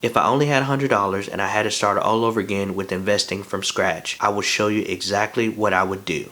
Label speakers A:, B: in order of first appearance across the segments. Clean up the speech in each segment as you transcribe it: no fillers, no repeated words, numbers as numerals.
A: If I only had $100 and I had to start all over again with investing from scratch, I will show you exactly what I would do.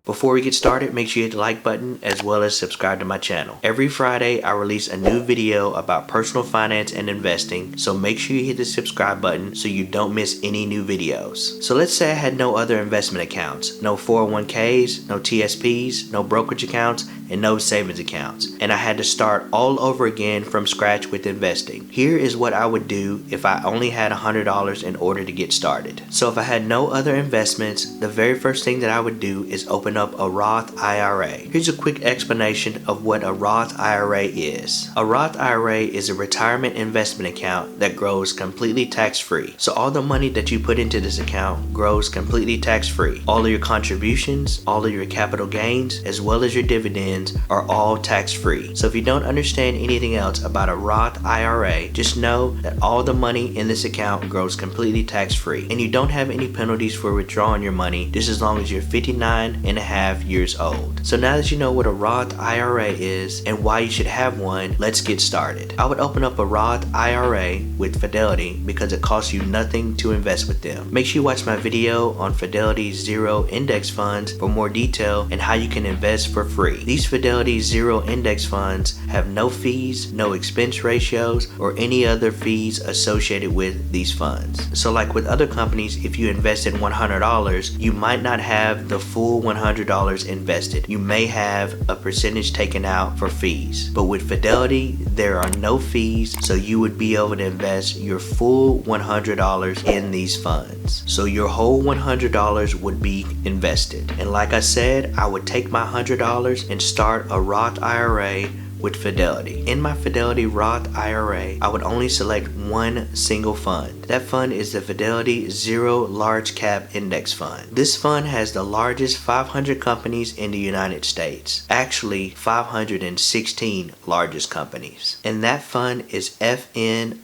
A: Before we get started, make sure you hit the like button as well as subscribe to my channel. Every Friday, I release a new video about personal finance and investing, so make sure you hit the subscribe button so you don't miss any new videos. So let's say I had no other investment accounts, no 401ks, no TSPs, no brokerage accounts, and no savings accounts, and I had to start all over again from scratch with investing. Here is what I would do if I only had $100 in order to get started. So if I had no other investments, the very first thing that I would do is open up a Roth IRA. Here's a quick explanation of what a Roth IRA is. A Roth IRA is a retirement investment account that grows completely tax-free. So all the money that you put into this account grows completely tax-free. All of your contributions, all of your capital gains, as well as your dividends are all tax-free. So if you don't understand anything else about a Roth IRA, just know that all the money in this account grows completely tax-free, and you don't have any penalties for withdrawing your money just as long as you're 59 and a half years old. So now that you know what a Roth IRA is and why you should have one, let's get started. I would open up a Roth IRA with Fidelity because it costs you nothing to invest with them. Make sure you watch my video on Fidelity's Zero Index Funds for more detail and how you can invest for free. These Fidelity Zero Index Funds have no fees, no expense ratios, or any other fees associated with these funds. So like with other companies, if you invested $100, you might not have the full $100 invested. You may have a percentage taken out for fees. But with Fidelity, there are no fees, so you would be able to invest your full $100 in these funds. So your whole $100 would be invested. And like I said, I would take my $100 and start a Roth IRA with Fidelity. In my Fidelity Roth IRA, I would only select one single fund. That fund is the Fidelity Zero Large Cap Index Fund. This fund has the largest 500 companies in the United States. Actually, 516 largest companies. And that fund is FNILX.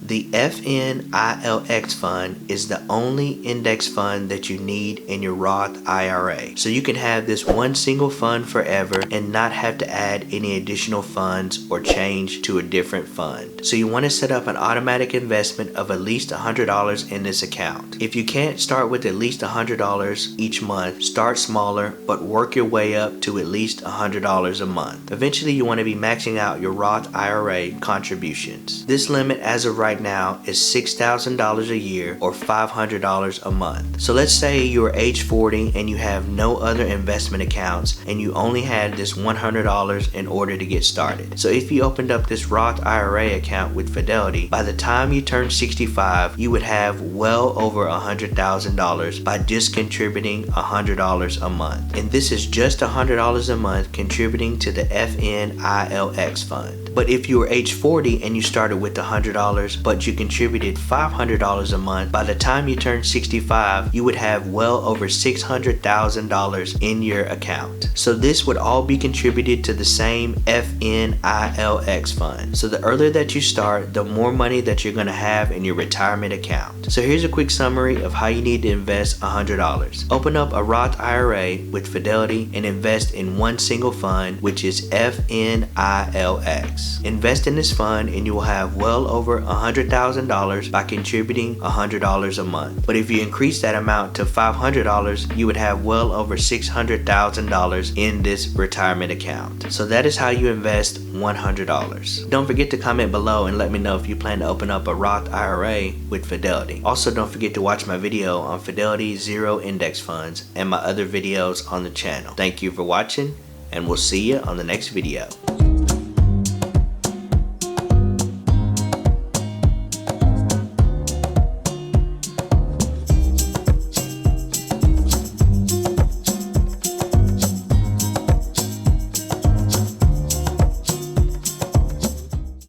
A: The FNILX fund is the only index fund that you need in your Roth IRA. So you can have this one single fund forever and not have to add any additional funds or change to a different fund. So you want to set up an automatic investment of at least $100 in this account. If you can't start with at least $100 each month, start smaller but work your way up to at least $100 a month. Eventually you want to be maxing out your Roth IRA contributions. This limit as of right now is $6,000 a year or $500 a month. So let's say you're age 40 and you have no other investment accounts and you only had this $100 in order to get started. So if you opened up this Roth IRA account with Fidelity, by the time you turn 65, you would have well over $100,000 by just contributing $100 a month. And this is just $100 a month contributing to the FNILX fund. But if you were age 40 and you started with $100 but you contributed $500 a month, by the time you turn 65, you would have well over $600,000 in your account. So this would all be contributed to the same FNILX fund. So the earlier that you start, the more money that you're going to have in your retirement account. So here's a quick summary of how you need to invest $100. Open up a Roth IRA with Fidelity and invest in one single fund, which is FNILX. Invest in this fund and you will have well over $100,000 by contributing $100 a month. But if you increase that amount to $500, you would have well over $600,000 in this retirement account. So that is how you invest $100. Don't forget to comment below and let me know if you plan to open up a Roth IRA with Fidelity. Also, don't forget to watch my video on Fidelity Zero Index Funds and my other videos on the channel. Thank you for watching, and we'll see you on the next video.